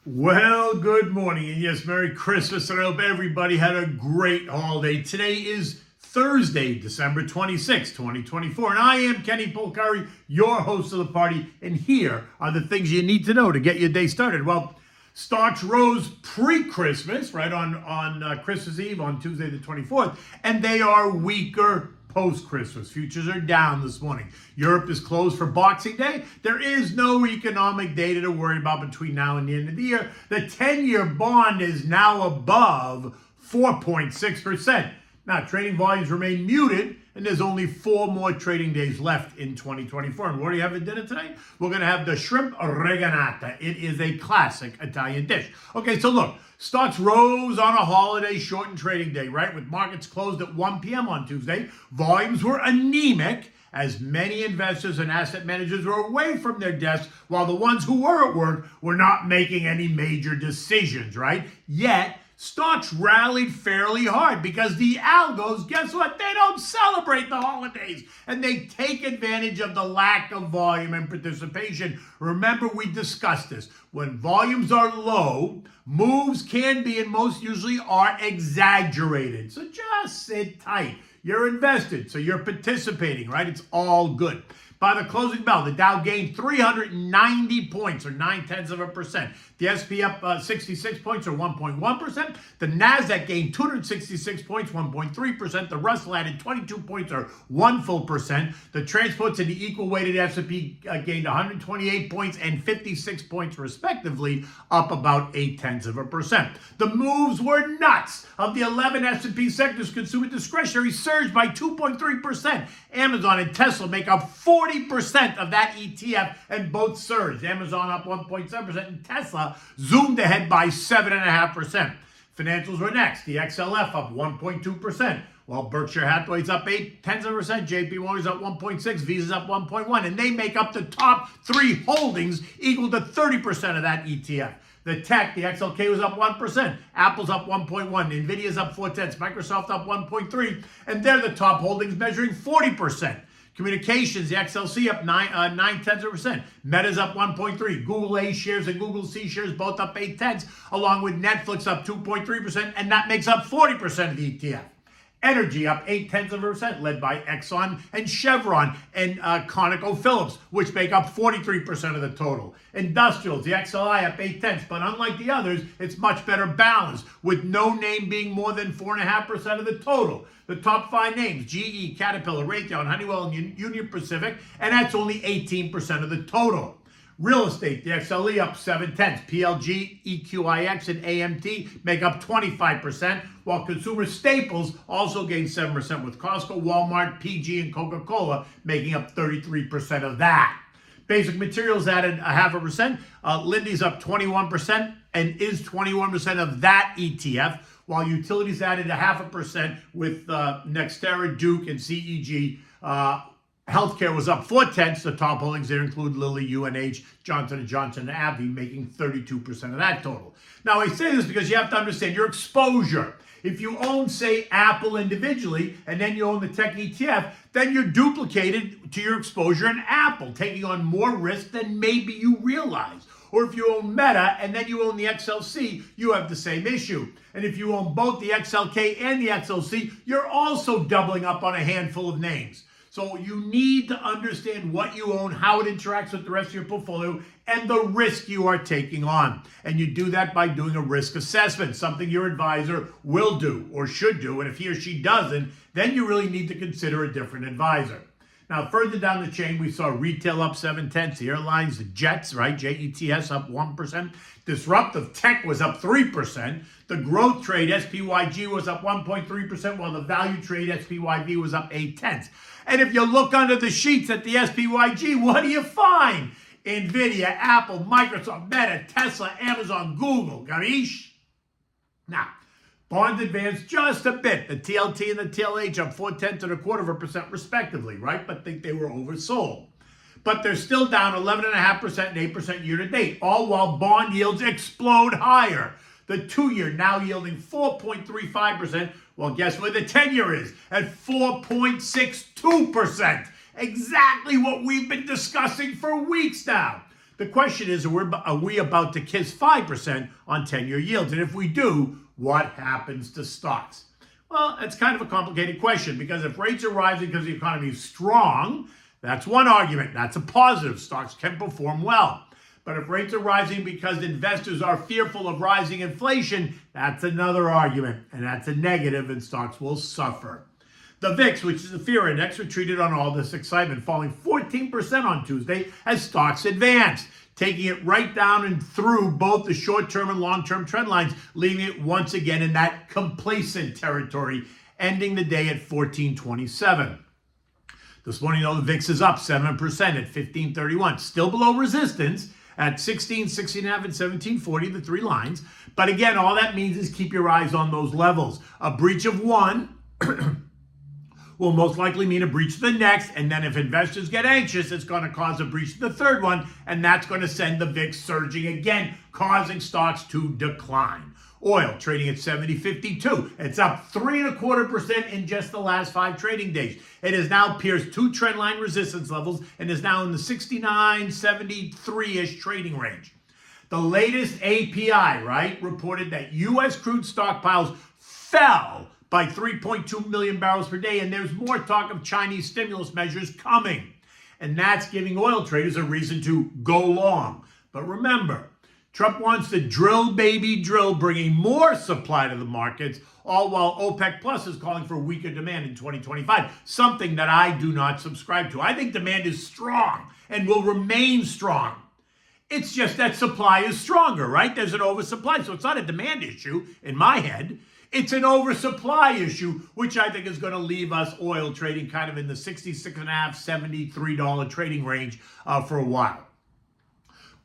Well, good morning, and yes, Merry Christmas, and I hope everybody had a great holiday. Today is Thursday, December 26, 2024, and I am Kenny Polcari, your host of the party, and here are the things you need to know to get your day started. Well, stocks rose pre-Christmas, right, on Christmas Eve, on Tuesday the 24th, and they are weaker post-Christmas. Futures are down this morning. Europe is closed for Boxing Day. There is no economic data to worry about between now and the end of the year. The 10-year bond is now above 4.6%. Now, trading volumes remain muted, and there's only 4 more trading days left in 2024. And what do you have for dinner today? We're going to have the shrimp Oreganata. It is a classic Italian dish. Okay, so look, stocks rose on a holiday shortened trading day, right? With markets closed at 1 p.m. on Tuesday. Volumes were anemic as many investors and asset managers were away from their desks while the ones who were at work were not making any major decisions, right? Yet, stocks rallied fairly hard because the Algos, guess what? They don't celebrate the holidays and they take advantage of the lack of volume and participation. Remember, we discussed this. When volumes are low, moves can be and most usually are exaggerated. So just sit tight. You're invested, so you're participating, right? It's all good. By the closing bell, the Dow gained 390 points, or 0.9%. The S&P up 66 points, or 1.1%. The Nasdaq gained 266 points, 1.3%. The Russell added 22 points, or 1%. The transports and the equal-weighted S&P gained 128 points and 56 points, respectively, up about 0.8%. The moves were nuts. Of the 11 S&P sectors, consumer discretionary surged by 2.3%. Amazon and Tesla make up 40% of that ETF, and both surged. Amazon up 1.7%, and Tesla zoomed ahead by 7.5%. Financials were next. The XLF up 1.2%, while Berkshire Hathaway's up 0.8%, JP Morgan's up 1.6%, Visa's up 1.1%, and they make up the top 3 holdings, equal to 30% of that ETF. The tech, the XLK was up 1%, Apple's up 1.1%, Nvidia's up 0.4%, Microsoft up 1.3%, and they're the top holdings measuring 40%. Communications, the XLC up 0.9%, Meta's up 1.3%, Google A shares and Google C shares both up 0.8%, along with Netflix up 2.3%, and that makes up 40% of the ETF. Energy up 0.8%, led by Exxon and Chevron and ConocoPhillips, which make up 43% of the total. Industrials, the XLI up 0.8%, but unlike the others, it's much better balanced, with no name being more than 4.5% of the total. The top 5 names, GE, Caterpillar, Raytheon, Honeywell, and Union Pacific, and that's only 18% of the total. Real estate, the XLE up 0.7%. PLG, EQIX, and AMT make up 25%, while consumer staples also gained 7%, with Costco, Walmart, PG, and Coca-Cola making up 33% of that. Basic materials added 0.5%. Lindy's up 21% and is 21% of that ETF, while utilities added 0.5% with Nextera, Duke, and CEG. Healthcare was up 0.4%. The top holdings there include Lilly, UNH, Johnson & Johnson, and AbbVie, making 32% of that total. Now, I say this because you have to understand your exposure. If you own, say, Apple individually, and then you own the tech ETF, then you're duplicated to your exposure in Apple, taking on more risk than maybe you realize. Or if you own Meta and then you own the XLC, you have the same issue. And if you own both the XLK and the XLC, you're also doubling up on a handful of names. So you need to understand what you own, how it interacts with the rest of your portfolio, and the risk you are taking on. And you do that by doing a risk assessment, something your advisor will do or should do. And if he or she doesn't, then you really need to consider a different advisor. Now, further down the chain, we saw retail up 0.7%, the airlines, the jets, right, JETS up 1%, disruptive tech was up 3%, the growth trade, SPYG, was up 1.3%, while the value trade, SPYV, was up 0.8%. And if you look under the sheets at the SPYG, what do you find? Nvidia, Apple, Microsoft, Meta, Tesla, Amazon, Google, garish? Now, bonds advanced just a bit. The TLT and the TLH up 0.4% and 0.25% respectively, right? But think they were oversold. But they're still down 11.5% and 8% year to date, all while bond yields explode higher. The 2-year now yielding 4.35%. Well, guess where the 10-year is? At 4.62%. Exactly what we've been discussing for weeks now. The question is, are we about to kiss 5% on 10-year yields? And if we do, what happens to stocks? Well, it's kind of a complicated question, because if rates are rising because the economy is strong, that's one argument. That's a positive. Stocks can perform well. But if rates are rising because investors are fearful of rising inflation, that's another argument, and that's a negative, and stocks will suffer. The VIX, which is the fear index, retreated on all this excitement, falling 14% on Tuesday as stocks advanced, taking it right down and through both the short-term and long-term trend lines, leaving it once again in that complacent territory, ending the day at 1427. This morning, though, the VIX is up 7% at 1531, still below resistance at 16, 16.5, and 1740, the three lines. But again, all that means is keep your eyes on those levels. A breach of one will most likely mean a breach of the next, and then if investors get anxious, it's going to cause a breach of the third one, and that's going to send the VIX surging again, causing stocks to decline. Oil trading at 70.52. It's up 3.25% in just the last 5 trading days. It has now pierced 2 trendline resistance levels and is now in the 69, 73-ish trading range. The latest API, reported that U.S. crude stockpiles fell by 3.2 million barrels per day, and there's more talk of Chinese stimulus measures coming. And that's giving oil traders a reason to go long. But remember, Trump wants to drill, baby, drill, bringing more supply to the markets, all while OPEC Plus is calling for weaker demand in 2025, something that I do not subscribe to. I think demand is strong and will remain strong. It's just that supply is stronger, There's an oversupply, so it's not a demand issue in my head. It's an oversupply issue, which I think is going to leave us oil trading kind of in the $66.5, $73 trading range for a while.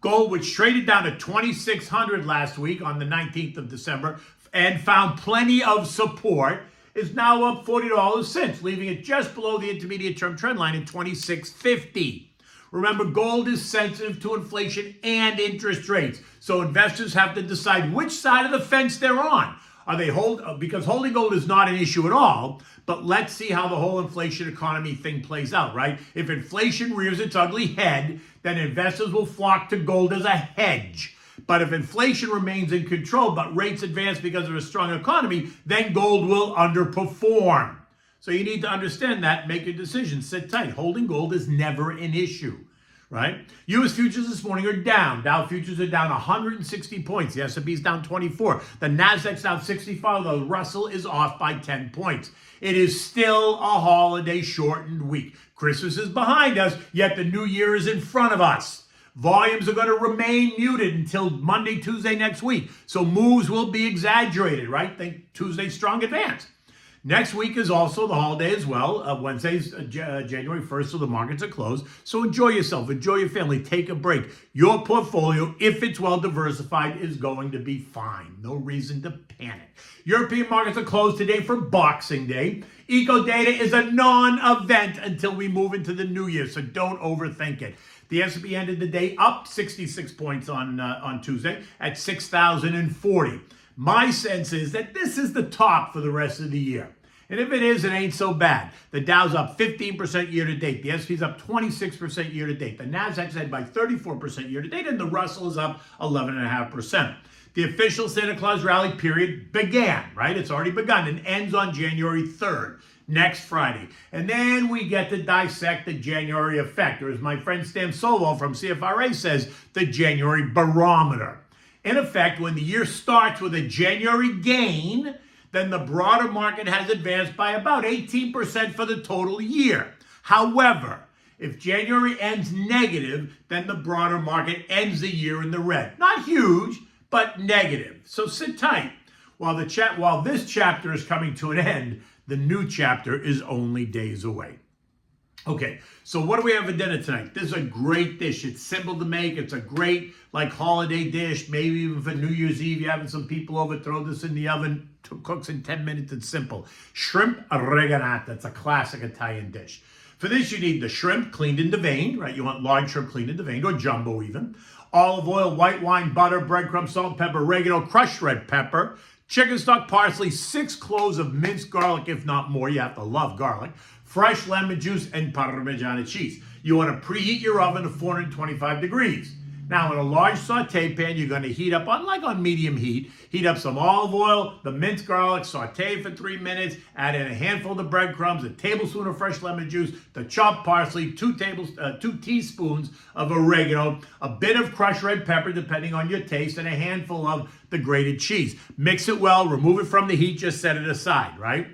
Gold, which traded down to $2,600 last week on the 19th of December and found plenty of support, is now up $40 since, leaving it just below the intermediate term trend line at $2,650. Remember, gold is sensitive to inflation and interest rates, so investors have to decide which side of the fence they're on. Are they because holding gold is not an issue at all, but let's see how the whole inflation economy thing plays out, If inflation rears its ugly head, then investors will flock to gold as a hedge. But if inflation remains in control, but rates advance because of a strong economy, then gold will underperform. So you need to understand that, make your decision, sit tight. Holding gold is never an issue. U.S. futures this morning are down. Dow futures are down 160 points. The S&P is down 24. The Nasdaq's down 65. The Russell is off by 10 points. It is still a holiday shortened week. Christmas is behind us, yet the new year is in front of us. Volumes are going to remain muted until Monday, Tuesday next week. So moves will be exaggerated, Think Tuesday strong advance. Next week is also the holiday as well. Wednesday's January 1st, so the markets are closed. So enjoy yourself, enjoy your family, take a break. Your portfolio, if it's well diversified, is going to be fine. No reason to panic. European markets are closed today for Boxing Day. Eco data is a non-event until we move into the new year, so don't overthink it. The S&P ended the day up 66 points on Tuesday at 6,040. My sense is that this is the top for the rest of the year. And if it is, it ain't so bad. The Dow's up 15% year to date. The S&P's up 26% year to date. The Nasdaq's ahead by 34% year to date, and the Russell is up 11.5%. The official Santa Claus rally period began, It's already begun and ends on January 3rd, next Friday. And then we get to dissect the January effect, or as my friend Stan Solo from CFRA says, the January barometer. In effect, when the year starts with a January gain, then the broader market has advanced by about 18% for the total year. However, if January ends negative, then the broader market ends the year in the red. Not huge, but negative. So sit tight. While this chapter is coming to an end, the new chapter is only days away. Okay, so what do we have for dinner tonight? This is a great dish. It's simple to make. It's a great holiday dish. Maybe even for New Year's Eve, you're having some people over, throw this in the oven. Cooks in 10 minutes. It's simple. Shrimp Oreganata. It's a classic Italian dish. For this, you need the shrimp cleaned and deveined, You want large shrimp cleaned and deveined, or jumbo even. Olive oil, white wine, butter, breadcrumbs, salt, pepper, oregano, crushed red pepper, chicken stock, parsley, 6 cloves of minced garlic, if not more. You have to love garlic. Fresh lemon juice, and Parmesan cheese. You want to preheat your oven to 425 degrees. Now, in a large saute pan, you're going to heat up, on medium heat, heat up some olive oil, the minced garlic, saute for 3 minutes, add in a handful of breadcrumbs, a tablespoon of fresh lemon juice, the chopped parsley, 2 teaspoons of oregano, a bit of crushed red pepper, depending on your taste, and a handful of the grated cheese. Mix it well, remove it from the heat, just set it aside, right?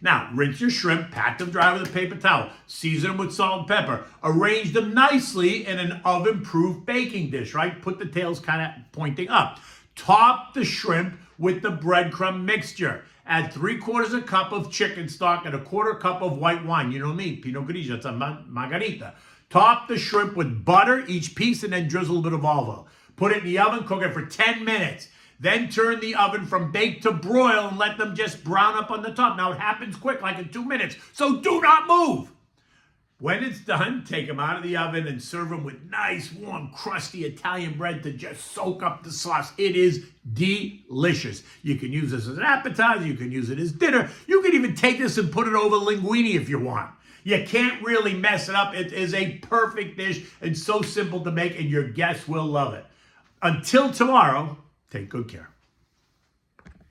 Now, rinse your shrimp, pat them dry with a paper towel, season them with salt and pepper, arrange them nicely in an oven-proof baking dish, right? Put the tails kind of pointing up. Top the shrimp with the breadcrumb mixture. Add 3/4 cup of chicken stock and 1/4 cup of white wine. You know me, Pinot Grigio, it's a margarita. Top the shrimp with butter, each piece, and then drizzle a bit of olive oil. Put it in the oven, cook it for 10 minutes. Then turn the oven from bake to broil and let them just brown up on the top. Now, it happens quick, like in 2 minutes, so do not move. When it's done, take them out of the oven and serve them with nice, warm, crusty Italian bread to just soak up the sauce. It is delicious. You can use this as an appetizer. You can use it as dinner. You can even take this and put it over linguine if you want. You can't really mess it up. It is a perfect dish and so simple to make, and your guests will love it. Until tomorrow, take good care.